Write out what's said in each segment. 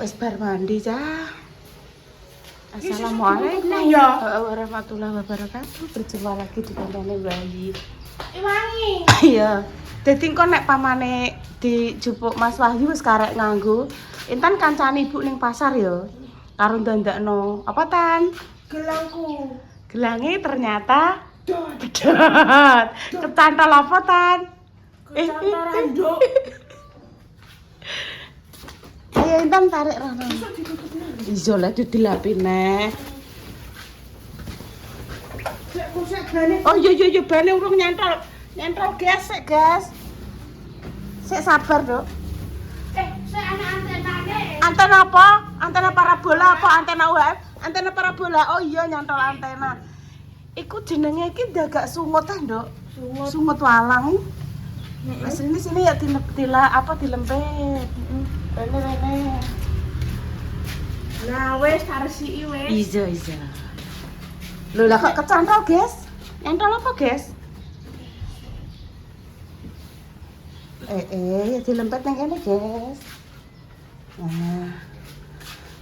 Wis bar mandi cah. Assalamualaikum warahmatullahi wabarakatuh. Berjumpa lagi di kontene Bayi. Iwangi. Iya. Dadi kok nek pamane dijupuk Mas Wahyu wis karek nganggo. Intan kancane ibu ning pasar ya. Karo ndandakno apa Tan? Gelangku. Gelange ternyata bedat. Kecantol apa Tan? Kecantaran, Dok. Ayo Intan tarik rono. Iya lah didilapi neh. Oh iya bane urung nyantol. Nyantol gas sik, gas. Sik sabar, Dok. Sik ana antenane. Antena apa? Antena parabola apa antena UHF? Antena parabola. Oh iya nyantol antena. Iku jenenge iki dagak sungut ta, Nduk? Sungut walang. Wis sini ya dilempet. Rene. Nah, wis tarsiki wis. Iya. Lho lah kok kecantol, guys? Nyantol apa, guys? Ya dilempet nang kene, guys. Nah.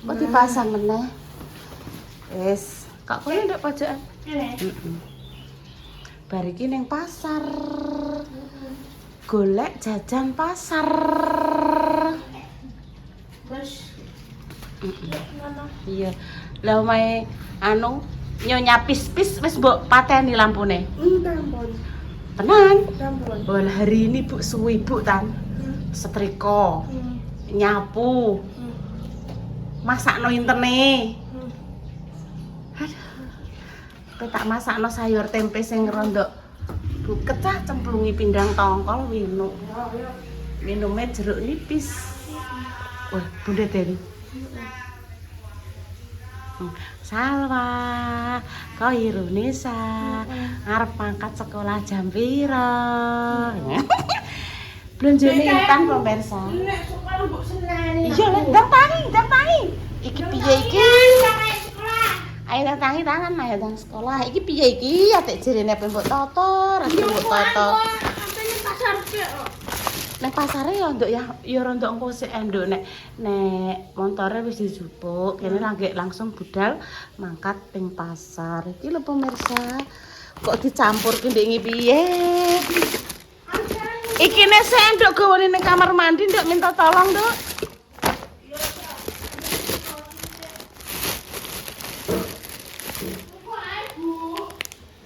Kok dipasang meneh? Wis, kok kono nduk pojokan. Heeh. Bar iki ning pasar. Golek jajan pasar. Wis. Iya. Lah omahe anu nyonya pis-pis wis mbok pateni lampune. Tampon. Tenan. Tampon. Wah, hari ini Bu suwi Bu Tan. Setrika, nyapu. Masakno intene. Aduh. Tak masakno sayur tempe sing rondok buket cah cemplungi pindang tongkol minum. Minumnya jeruk nipis. Wah, Bunda Dewi. Salwa, kau Irunisa, ngarep mangkat sekolah jam piro? Blonjone Intan pemirsa. Nek sekolah mbok seneni. Iya, ndang tangi. Iki piye iki? Ayo ndang tangi tangan, ayo ndang sekolah. Iki piye iki? Atik jerene apa mbok toto, rasa mbok toto. Antene pasar kek. Nek pasare ya nduk ya rondok engko sik nduk nek montore wis dijupuk, kene lagi langsung budal mangkat ping pasar. Iki lho pemirsa. Kok dicampur ki ndek piye? Iki nek sik nduk gawane ning kamar mandi nduk minta tolong, Nduk.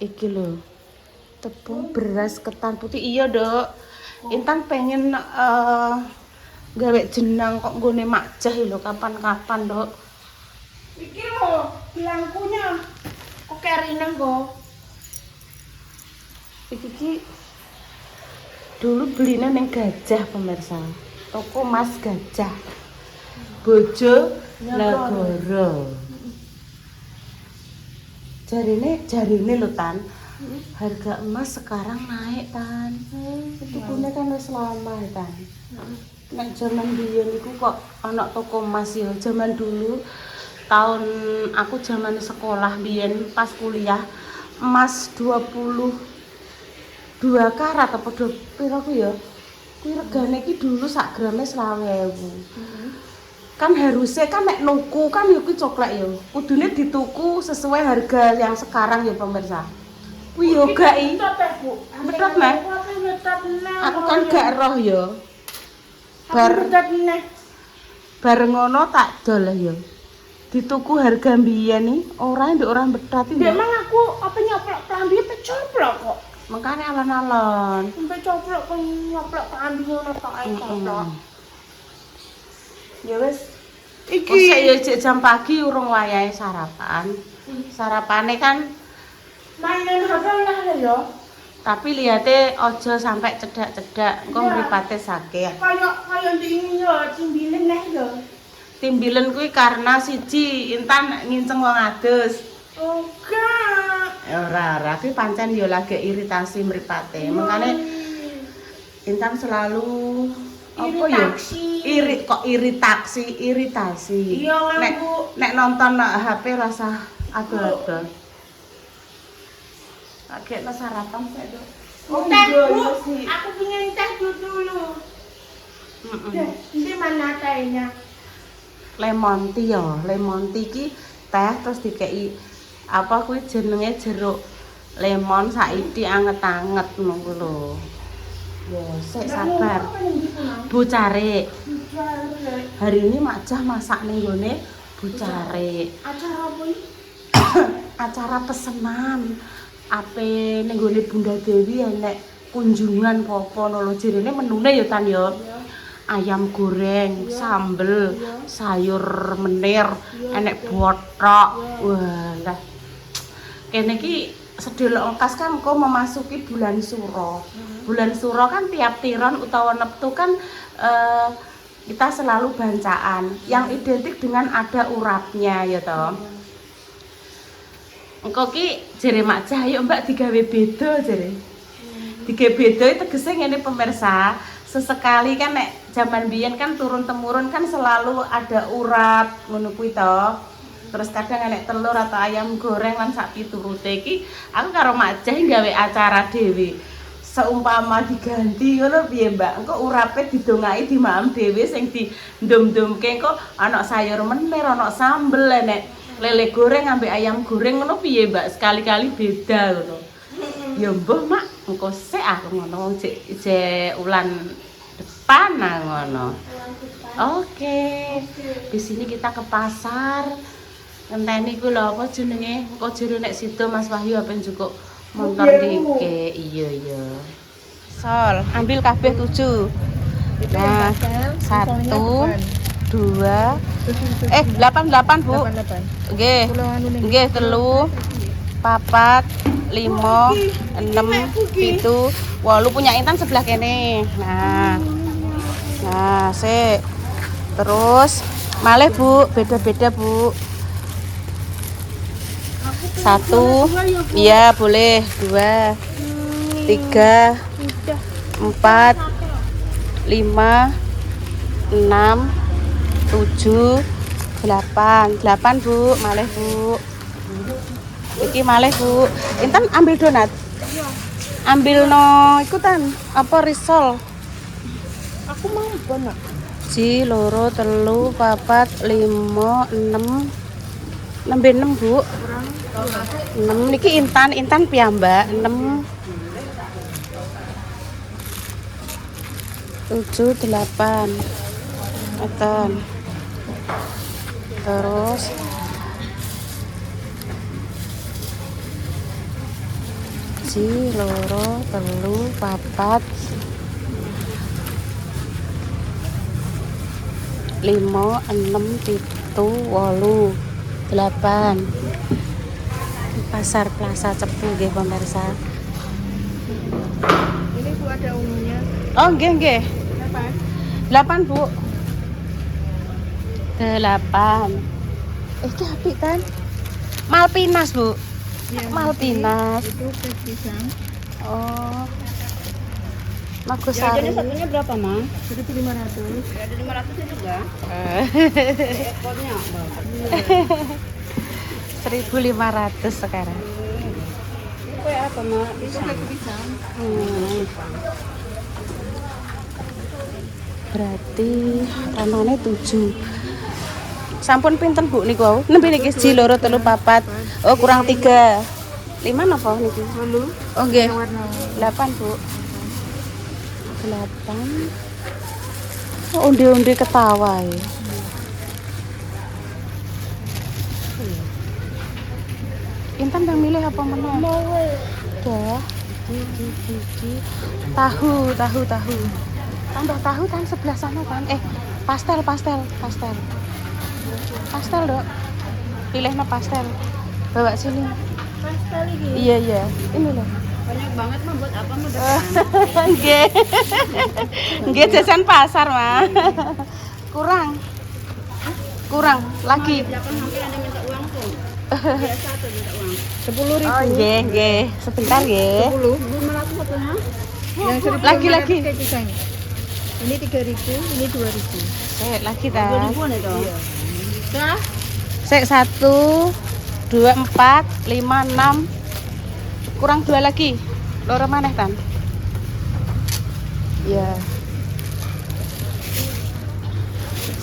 Iki lho. Tepung beras ketan putih iya, Nduk. Intan pengen gawe jenang kok nggone makjah lho kapan-kapan, Nduk. Iki lho, gelangkunya. Kok kerinang kok. Iki dulu belinya neng Gajah pemirsa. Toko Mas Gajah. Bojo Nagoro. Jarine lho Tan. Harga emas sekarang naik Tan. Itu punya kan wis lama Tan. Nek zaman biyen iku kok ana toko emas ya. Zaman dulu tahun aku zaman sekolah biyen pas kuliah emas 22 karat apa piro ku ya. Kuwi regane iki dulu sak grame 20.000. Kan harusnya kan nek nuku kan ya kuwi coklek ya. Kudune dituku sesuai harga yang sekarang ya pemirsa. Kuwi yo gak i. Betot neh. Aku kan gak roh ya. Bareng ngono tak dol ya. Dituku harga mbiyen iki ora ndek ora betot iki. Memang aku apa nyoplok klambi pecoplok kok. Mengkane alon-alon. Sampai coplok kok nyoplok klambi ngono tok ae coplok. Ya wis. Iki ya jam pagi urung wayahe sarapan. Sarapane kan mainin HP lah ya. tapi liate ojo sampai cedak-cedak, engko mripate sakit. Kaya nding yo timbilen neh yo. Timbilen kuwi karena siji Intan nginceng wong adus. Enggak. Ora, kuwi pancen yo lagi iritasi mripate. Makane Intan selalu apa ya? Iritasi. Iya, nek nonton HP rasa ado-ado. Agekno sarapan sik, Dok. Teh, Bu. Aku pengen teh dulu. Ini mana tehnya? lemon tea ya. Lemon tea ki teh terus dikei apa kuwi jenenge jeruk lemon saiki anget-anget ngono lho. Ya, sik sabar. Bu Cari. Hari ini Mak Jah masak ning gone Bu Cari. Acara apa iki? Acara pesenan. Ape ning gone Bunda Dewi enek kunjungan apa lho jerene menune ya Tan ya. Ayam goreng, sambel, sayur menir, enek botok. Wah, lah. Kene iki sedelok engkas kan engko memasuki bulan Suro. Bulan Suro kan tiap tiron utawa neptu kan kita selalu bancaan yang identik dengan ada urapnya ya toh. Engko ki jere Mak Jah ayo Mbak digawe beda jere. Digawe beda itu tegese ngene pemirsa, sesekali kan nek zaman biyen kan turun temurun kan selalu ada urap ngono kuwi toh. Terus kadang enek telur atau ayam goreng lan sak piturute iki aku karo Mak Jah gawe acara dhewe. Seumpama diganti ngono piye Mbak? Engko urape didongaki dimaem dhewe sing dindum-dumke engko ana sayur menir, ana sambel, enek lele goreng ambek ayam goreng ngono piye Mbak? Sekali-kali beda ngono. Ya mbah Mak, engko sik aku ngono wong jek ulan depan ngono. Oke. Di sini kita ke pasar. Ngenteni ku lho apa jenenge? Engko jero nek sido Mas Wahyu apen cukup montor dike. Iya. Sol, ambil kabeh 7. Nah, 1 2 8 Bu. Nggih. Nggih 3 4 5 6 7 8 punya Intan sebelah kene. Nah, sik. Terus malih Bu, beda-beda Bu. 1, iya boleh 2, 3, 4, 5, 6, 7, 8 Bu, malih Bu. Iki malih Bu. Intan ambil donat. Ambil no ikutan apa risol. Aku mau Nak. Ji loro 3 4 5 6 nembe 6 Bu. 6 niki Intan piyambak 6 7 8 ngoten. Terus ji loro 3 4 5 6 7 8 Pasar Plaza Cepu nggih pemirsa. Ini Bu ada ungunya. Oh nggih. 8 Bu. 8. Iki apik kan? Malpinas Bu. Ya, Malpinas. itu pes pisang. Oh. Magosari. Harganya satunya berapa, Mang? 1.500. Ada 500 juga. Ekornya, Bang. 1.500 sekarang. Ini kue apa, Mak? Pisang. Pisang. Berarti ranane 7. Sampun pinten Bu niku wau? Nembe niki ji loro 3 4. Oh, kurang 3. 5 napa niki? 10. Oh nggih. Warna 8 Bu. 8. Oh, onde-onde ketawa ya. Intan yang milih apa meneh? Dah. Tahu. Tambah tahu kan sebelah sana kan. Pastel, Dok. Pilihnya pastel. Bawa sini. pastel ini. Iya. Ini loh. Banyak banget mah buat apa mah Nggih. Nggih jajan pasar, Mah. Kurang lagi. Belakang hampir ada minta uang tuh. Biasa tuh minta uang. 10.000. Oh, nggih. Sebentar nggih. 10. 500 satunya. Yang 1.500 Lagi. kayak pisang. Ini 3.000, ini 2.000. Lagi ta. 2.000-an itu. Iya. Dah. Sek 1 2 4 5 6. Kurang 2 lagi. Loro maneh, Tan? Iya.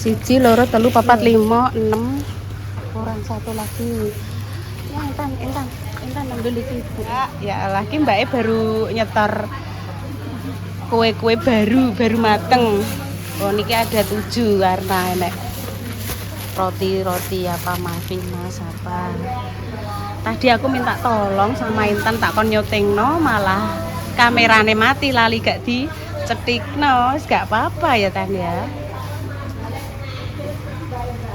1, 2, 3, 4, 5, 6. Kurang 1 lagi. Ya, Intan ambil iki. Ya Allah, ki mbake baru nyetor kue-kue baru mateng. Oh niki ada 7 warna enek. Roti apa muffin mas apa. Tadi aku minta tolong sama Intan tak kon nyotingno malah kamerane mati lali gak dicetikno. Wis gak apa-apa ya Tan ya.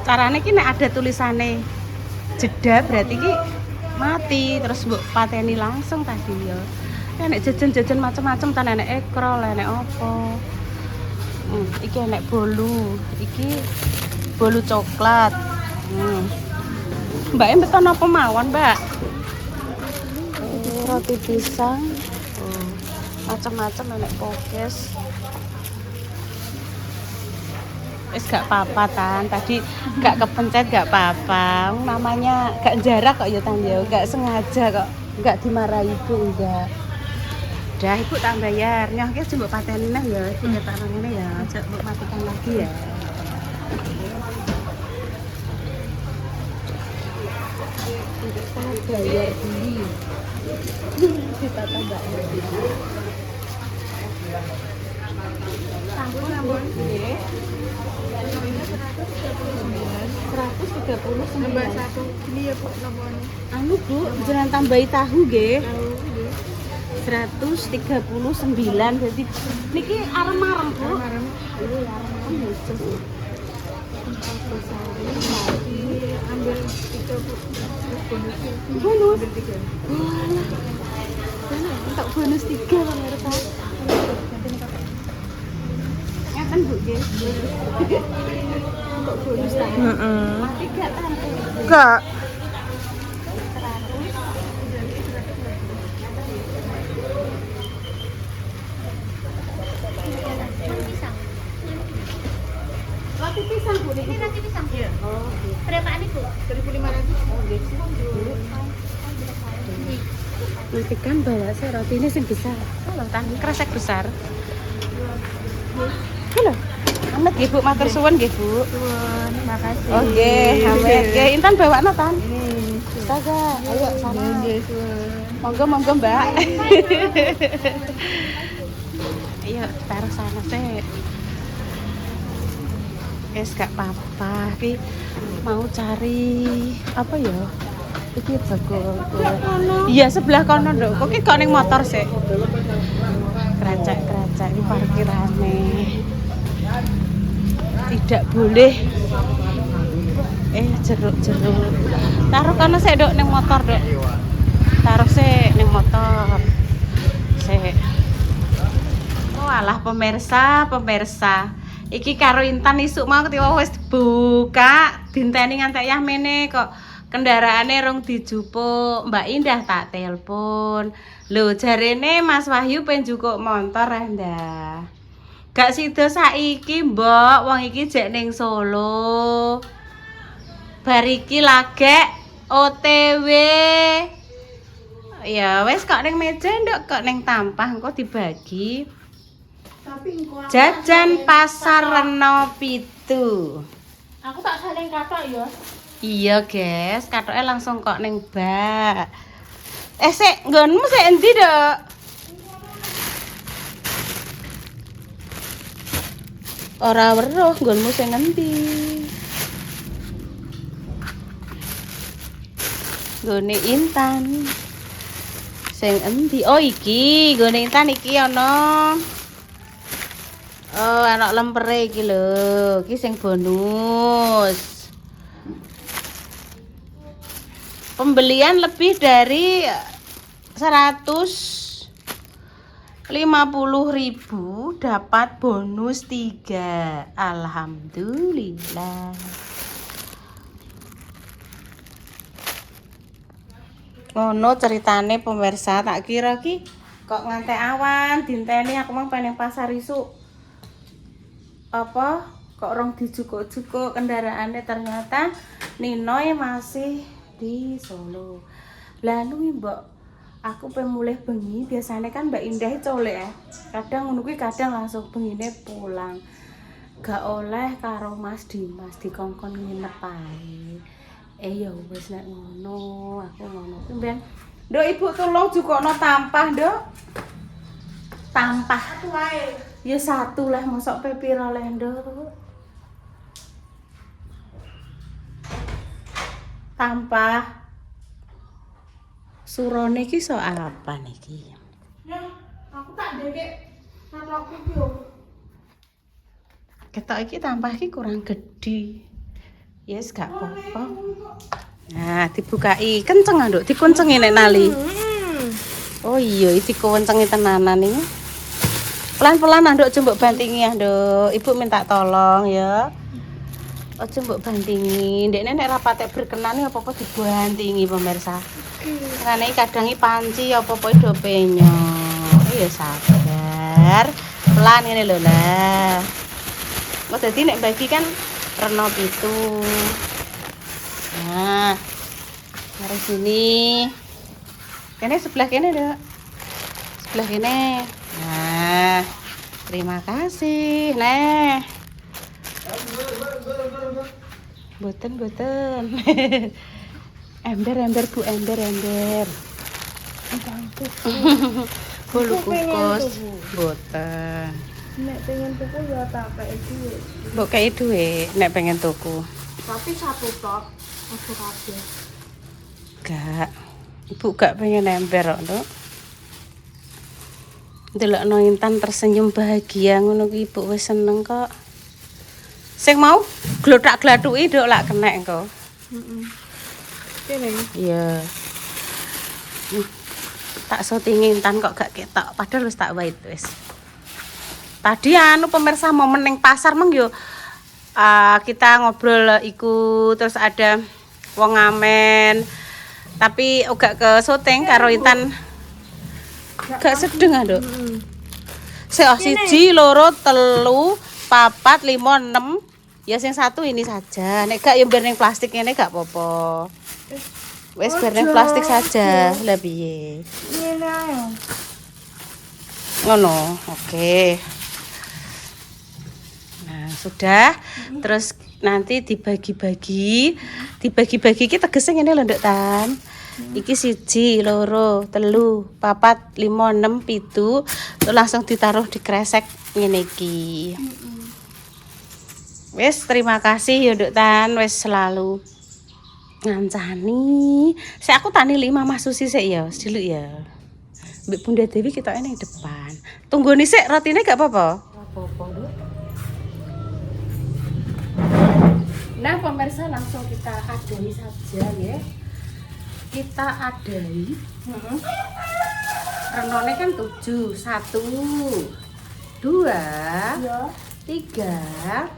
Carane ki nek ada tulisane jeda berarti ki mati terus mbok pateni langsung tadi ya. Nek jajan-jajan macam-macam tan enek ekrol, enek opo. Iki enek bolu, iki bolu coklat. Mbak mesen apa mawon, Mbak? Roti pisang. Macam-macam enek pokes. Wis gak apa-apa Tan, tadi gak kepencet gak apa-apa. Namanya gak jarak kok ya Tan ya, gak sengaja kok. Gak dimarahi Ibu enggak. Udah Ibu tak bayar. Nyoh ki jembok pateni neh ya, iki tak ngene ya, aja mbok matikan lagi ya. Kita bayar dulu. Kita tambah lagi. Sampun nggih. 139 tambah 1 ini ya Bu nomornya. Anu Bu, jangan tambahi tahu nggih. Tahu nggih. 139 jadi niki arem-arem Bu. Arem-arem. Iya arem-arem ya wis. Ambil 3 Bu. Bonus 3. Walah. Tak bonus 3 pemirsa. Ngaten Bu nggih. Untuk bonus ta. Mati gak Tan? Enggak. Roti pisang Bu, ini roti pisang. Iya. Oh, berapa ini Bu? 1.500. Oh, nggih. Nanti kan bawa saya roti ini sing besar. Halo, Tan, kresek besar. Halo. Amet nggih Bu, matur suwun nggih Bu. Suwun, makasih. Oh nggih, amet. Nggih, Intan bawakno Tan. Astaga, ayo sana. Nggih, suwun. Monggo Mbak. Ayo taruh sana sih. Wis gak apa-apa, iki mau cari apa ya? Iki jago. Iya, sebelah kono nduk. Kok ki kok ning motor sih. Keracak di parkirane. Tidak boleh jeruk taruh kono sik nduk ning motor nduk. Taruh sik ning motor. Sik. Oh alah pemirsa. Iki karo Intan isuk mau ketiwa wis buka, dinteni ngantek yah mene kok kendaraane rong dijupuk. Mbak Indah tak telepon. Lho jarene Mas Wahyu pengen jukuk montor Indah. Gak sida saiki, Mbok. Wong iki jek ning Solo. Bar iki lagek OTW. Ya wis kok ning meja nduk, kok ning tampah engko dibagi. Jajan pasar Reno 7. Aku tak saling katok ya. Iya, guys. Katoke langsung kok ning Mbak. Sik, nggonmu sik endi, Dok? Ora weruh nggonmu sing endi. Nggone Intan. Sing endi? Oh iki, nggone Intan iki ana. Oh, anak lempere iki lho. Iki sing bonus. Pembelian lebih dari 150.000 dapat bonus 3. Alhamdulillah. Ngono ceritane pemirsa, tak kira ki kok ngantek awan dinteni aku mang pengen pasar isuk. Apa kok rong dijukuk-jukuk kendaraannya, ternyata Ninoy masih di Solo. Lalu Mbak, aku pemulih bengi, biasanya kan Mbak Indah colek ya. Kadang ngono kuwi kadang langsung bengine pulang. gak oleh karo Mas Dimas dikongkon nginep ae. Ya wis nek ngono, aku ngono. Ben, Nduk Ibu tolong jukokno tampah, Nduk. Tampah. Satu wae. Ya satu lah, mosok pe pira leh, Nduk. Tampah. Surone iki so apa niki? Ya, aku tak ndek aku ki yo. Ketok iki tampah iki kurang gede. Yes, gak apa-apa. Nah, dibukai. Kenceng, Nduk. Dikuncengi nek nali. Oh iya, iki kuwencengi tenanan iki. Pelan-pelan, Nduk, coba bantingi, Nduk. Ibu minta tolong ya. Ojo mbok bantingi. Ndekne nek rapate berkenan apa-apa dibantingi pemirsa. Karena kadang panci apa-apa do penyok. Ya sabar. Pelan ngene lho lah. Kok dadi nek bagi kan reno pitu. Nah. Dari sini. Kene sebelah kene, Dok. Sebelah kene. Nah. Terima kasih. Nah. Boten. Ember Bu, ember. Bolu kukus. Boten. Nek pengen tuku ya tak kei duit. Mbok kei duit nek pengen tuku. Tapi satu tok, aja kabeh. Gak. Ibu gak pengen ember kok, Nduk. Delokno Intan tersenyum bahagia ngono ki Ibu wis seneng kok. Sing mau glothak-glathuki Nduk lak kenek engko. Kene. Iya. Tak syutingi Intan kok gak ketok, padahal wis tak wait wis. Tadi pemirsa momen ning pasar meng yo kita ngobrol iku terus ada wong ngamen. Tapi gak ke syuting karo Intan. Gak sedeng Nduk. Sik 1 2 3 4 5 6. Ya sing satu ini saja. Nek gak ya biar ning plastik ngene gak apa-apa. Wis biar ning plastik saja. Lah piye? Ngene ae. Ngono. Oke. Nah, sudah. Terus nanti dibagi-bagi. Dibagi-bagi iki tegese ngene lho Nduk Tan. Iki 1 2 3 4 5 6 7 terus langsung ditaruh di kresek ngene iki. Wes terima kasih ya Nduk Tan wes selalu ngancani. Sik aku tani 5 Mas Susi sik ya, dulu ya. Mbak Bunda Dewi kita ini depan. Tunggu nih sik rotine gak apa-apa. Apa-apa, Nduk. Nah, pemirsa langsung kita adai saja ya. Kita adai. Renone kan 7, 1 2 Ya. 3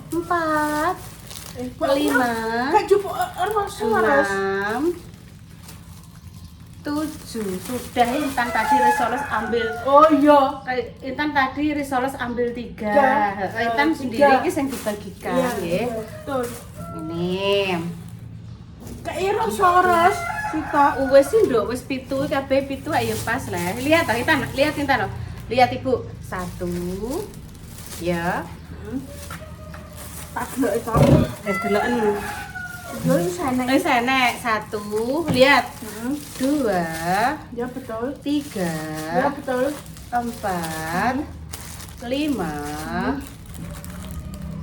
4 5 Gak jupuk suara. 6 7. Sudah Intan tadi Risoles ambil. Oh iya. Intan tadi Risoles ambil 3. Intan 3. sendiri iki sing dibagikan nggih. Betul. Ini. Kayak Risoles kita. Wes sih Nduk, wis 7 kabeh 7 ayo pas lah. Lihat Intan, lihat Intan. Lihat Ibu. 1. Ya. Tak delok itu. Deloken. Yo sana. Wis enek 1. Lihat. 2. Ya betul. 3. Ya betul. 4 5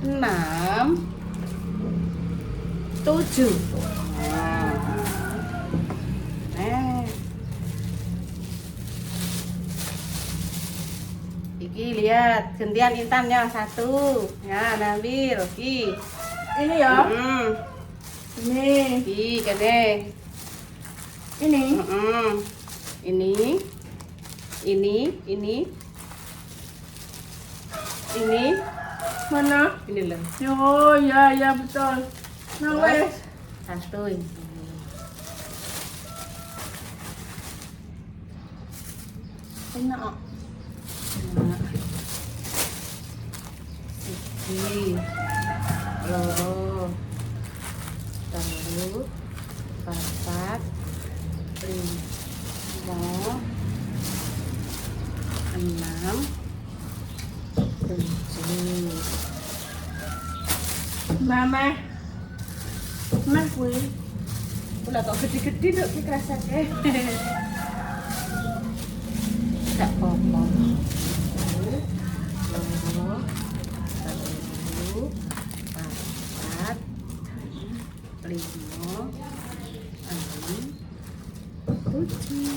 6 7. Iki lihat gantian Intan ya 1. Ya, ambil iki. Ini ya. Ini. Iki kene. Ini. Ini. Mana? Ini loh. Oh ya betul. Nah wes. 1 ini. Enak. Siji, loro, telu, papat, lima, 6, 7, Mama. Mas kuwi. Ulah kok gede-gede dok ki rasane. Gak apa-apa. Loro, telu, papat, lima, enam, tujuh.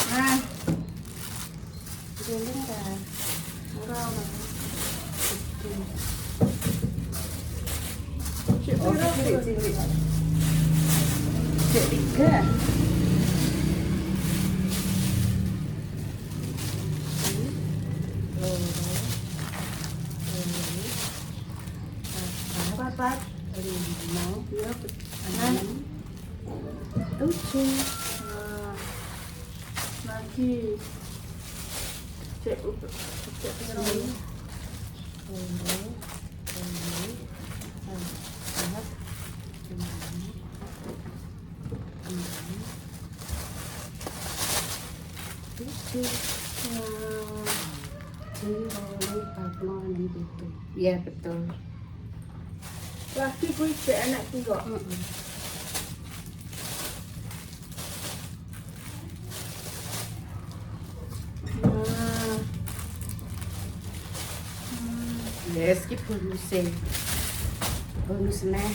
Nah, Geleng kan? Murah lah. Oh, cilik. Cek 3. papat. 5, Ya, 6, 7. nah. Lagi. Cek Sepuluh, 10, 11, 12, ya betul. lagi kuwi cek enak ki kok. Nah. Yes, ki bonus neh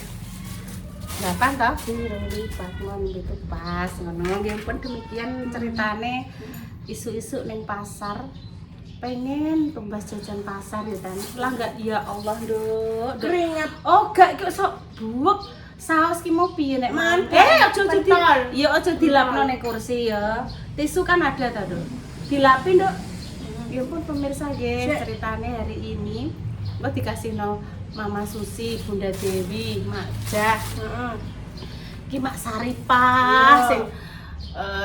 8 toh diroli Patmon itu pas ngono. Nggih pun demikian ceritane isu-isu ning pasar. Pengen tumbas jajan pasar ya kan. Lah enggak ya Allah, Nduk. Keringat. Oh, gak kok sok buek. Saus ki mau piye nek Mantap. aja Pentol. ya aja dilapno ning kursi ya. Tisu kan ada ta, Nduk. Dilapi, Nduk. Ya pun pemirsa nggih, Cek. ceritane hari ini lo dikasih no Mama Susi, Bunda Dewi, Mak Jah, Heeh. ki Mak Saripah Iya. sing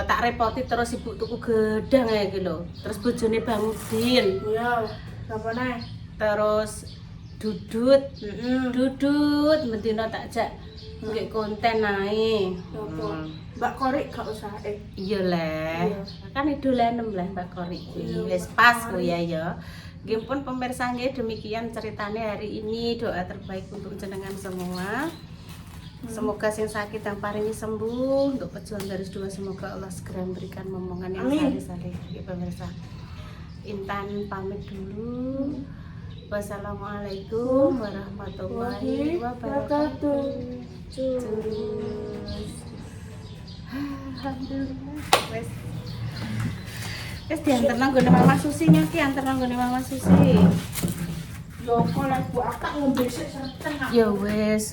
tak repoti terus ibu tuku gedang ya iki lho. Terus bojone Bang Udin, Iya. Apa nih? terus Dudut, Heeh. Dudut mendina tak jak nggih konten ae. Apa? Mbak Korik gak usah Iya leh. Iya. Kan idolanem lah Mbak Kori Iya, kuwi. Wis Mbak pas Kori. kuwi ya. Nggih pun pemirsa nggih demikian ceritane hari ini. Doa terbaik untuk jenengan semua. Semoga yang sakit yang paringi sembuh. Untuk pejuang garis 2 semoga Allah segera memberikan momongan yang Amin. saleh-saleh. Nggih pemirsa. Intan pamit dulu. Wassalamualaikum warahmatullahi wabarakatuh. Alhamdulillah. Wes diantar nang gone Mama Susi nyaki antar nang gone Mama Susi. Yo kok lek Bu akak ngombe sik sereten. Ya wes.